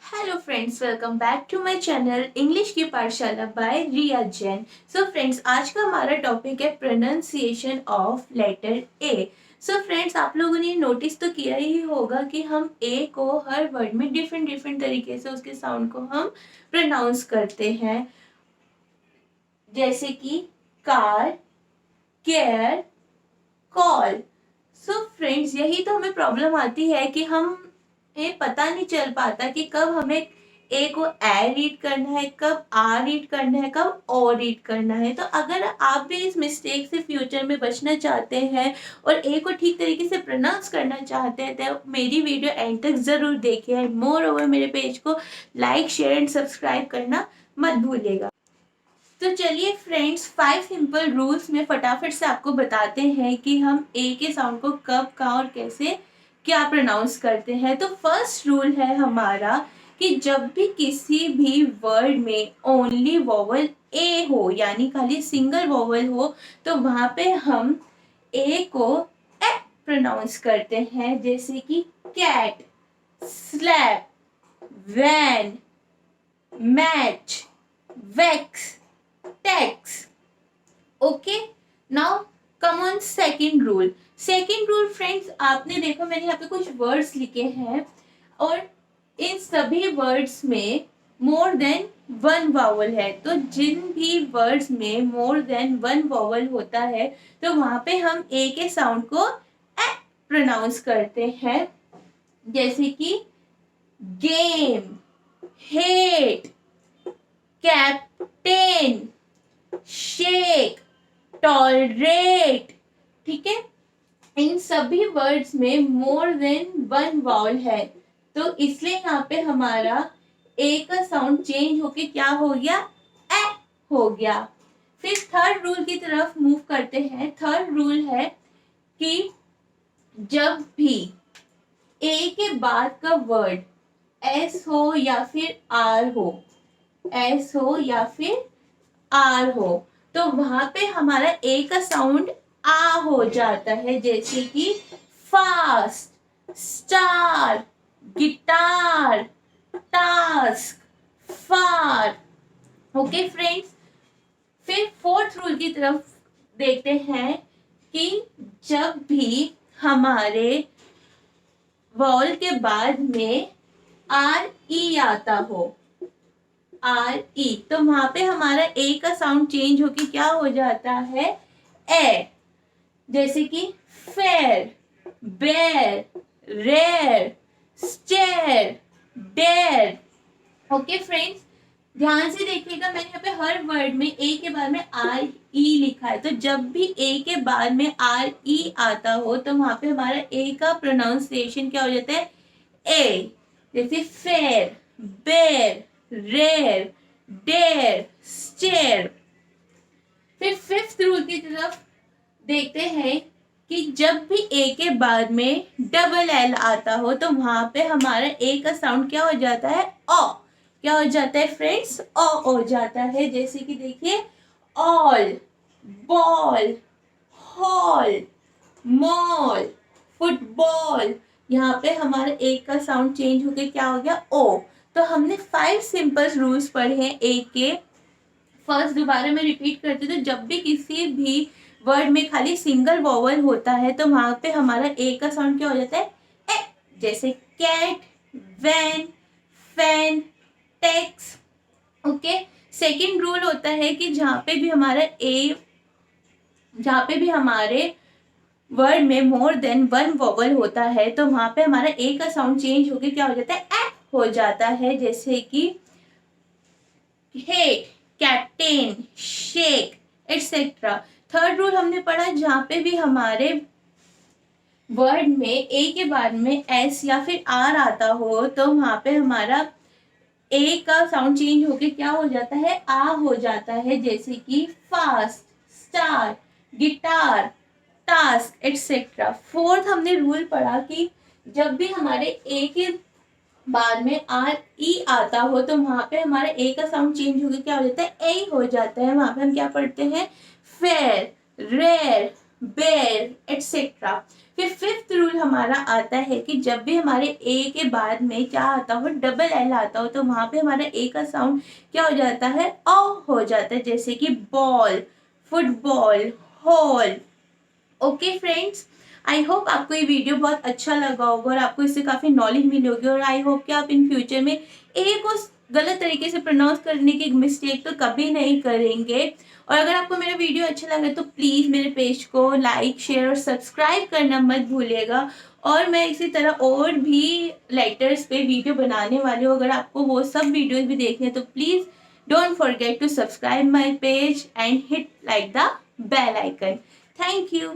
Hello friends, welcome back to my channel English की पाठशाला by Riya Jain. So friends, आज का हमारा टॉपिक है pronunciation of letter A. So friends, आप लोगों ने नोटिस तो किया ही होगा कि हम ए को हर वर्ड में डिफरेंट डिफरेंट तरीके से उसके साउंड को हम प्रोनाउंस करते हैं, जैसे कि car, care, call. So friends, यही तो हमें प्रॉब्लम आती है कि हम ये पता नहीं चल पाता कि कब हमें ए को ए रीड करना है, कब आ रीड करना है, कब ओ रीड करना है। तो अगर आप भी इस मिस्टेक से फ्यूचर में बचना चाहते हैं और ए को ठीक तरीके से प्रोनाउंस करना चाहते हैं तो मेरी वीडियो एंड तक ज़रूर देखिए। एंड मोर ओवर मेरे पेज को लाइक, शेयर एंड सब्सक्राइब करना मत भूलिएगा। तो चलिए फ्रेंड्स, 5 सिंपल रूल्स में फटाफट से आपको बताते हैं कि हम ए के साउंड को कब, कहाँ और कैसे क्या प्रोनाउंस करते हैं। तो फर्स्ट रूल है हमारा कि जब भी किसी भी वर्ड में ओनली वोवल ए हो, यानी खाली सिंगल वोवल हो, तो वहां पे हम ए को ए प्रोनाउंस करते हैं, जैसे कि cat, slap, van, match, wax, tax. Okay, now come on second rule. Second rule friends, आपने देखो मैंने यहाँ पे कुछ वर्ड्स लिखे हैं और इन सभी वर्ड्स में मोर देन वन वावल है। तो जिन भी वर्ड्स में मोर देन वन वावल होता है तो वहां पे हम ए के साउंड को ए प्रोनाउंस करते हैं, जैसे कि game, hate, captain, shake, tolerate. ठीक है, इन सभी वर्ड्स में मोर देन वन वाउल है, तो इसलिए यहाँ पे हमारा ए का साउंड चेंज होके क्या हो गया, ए हो गया। फिर थर्ड रूल की तरफ मूव करते हैं। थर्ड रूल है कि जब भी ए के बाद का वर्ड एस हो या फिर आर हो, एस हो या फिर आर हो, तो वहां पे हमारा ए का साउंड आ हो जाता है, जैसे कि फास्ट, स्टार, गिटार, टास्क, फार। ओके फ्रेंड्स, फिर फोर्थ रूल की तरफ देखते हैं कि जब भी हमारे वॉल के बाद में आर ई आता हो, आर ई, तो वहां पे हमारा ए का साउंड चेंज होके क्या हो जाता है, ए। जैसे कि fair, bear, rare, stare, dare. Okay friends, ध्यान से देखिएगा, मैंने यहाँ पे हर वर्ड में ए के बाद में आर ई लिखा है, तो जब भी ए के बाद में आर ई आता हो तो वहां पे हमारा ए का प्रोनाउंसिएशन क्या हो जाता है, ए। जैसे fair, bear, rare, dare, stare. फिर फिफ्थ रूल की तरफ देखते हैं कि जब भी ए के बाद में डबल एल आता हो तो वहां पे हमारा ए का साउंड क्या हो जाता है, ओ। क्या हो जाता है फ्रेंड्स, ओ हो जाता है। जैसे कि देखिए, all, ball, hall, mall, football. यहाँ पे हमारे ए का साउंड चेंज होके क्या हो गया, ओ। तो हमने 5 सिंपल रूल्स पढ़े हैं ए के। फर्स्ट दोबारा मैं रिपीट करती हूँ, तो जब भी किसी भी वर्ड में खाली सिंगल वॉवल होता है तो वहां पे हमारा ए का साउंड क्या हो जाता है, ए। जैसे cat, van, fan, tax. Okay, second rule होता है कि जहाँ पे भी हमारा ए, जहाँ पे भी हमारे वर्ड में मोर देन वन वॉवल होता है तो वहां पे हमारा ए का साउंड चेंज होके क्या हो जाता है, ए हो जाता है। जैसे कि hate, captain, shake, etcetera. Third rule हमने पढ़ा, जहां पे भी हमारे वर्ड में ए के बाद में एस या फिर आर आता हो तो वहां पे हमारा ए का साउंड चेंज होके क्या हो जाता है, आ हो जाता है। जैसे कि fast, star, guitar, task, etcetera. Fourth हमने रूल पढ़ा कि जब भी हमारे ए के बाद में आर ई आता हो तो वहां पे हमारा ए का साउंड चेंज होकर क्या हो जाता है, ए हो जाता है। वहां पे हम क्या पढ़ते हैं, फेयर, रेयर, बेर एटसेट्रा। फिर फिफ्थ रूल हमारा आता है कि जब भी हमारे ए के बाद में क्या आता हो, डबल एल आता हो, तो वहां पे हमारा ए का साउंड क्या हो जाता है, अ हो जाता है, जैसे कि ball, football, hall. Okay friends, I hope आपको ये वीडियो बहुत अच्छा लगा होगा और आपको इससे काफ़ी नॉलेज मिली होगी, और आई होप कि आप इन फ्यूचर में ए को गलत तरीके से प्रोनाउंस करने की मिस्टेक तो कभी नहीं करेंगे। और अगर आपको मेरा वीडियो अच्छा लगा तो प्लीज़ मेरे पेज को लाइक, शेयर और सब्सक्राइब करना मत भूलिएगा। और मैं इसी तरह और भी लेटर्स पे वीडियो बनाने वाली हूँ, अगर आपको वो सब वीडियोज भी देखने हैं तो please don't forget to subscribe my page and hit like the bell icon. Thank you.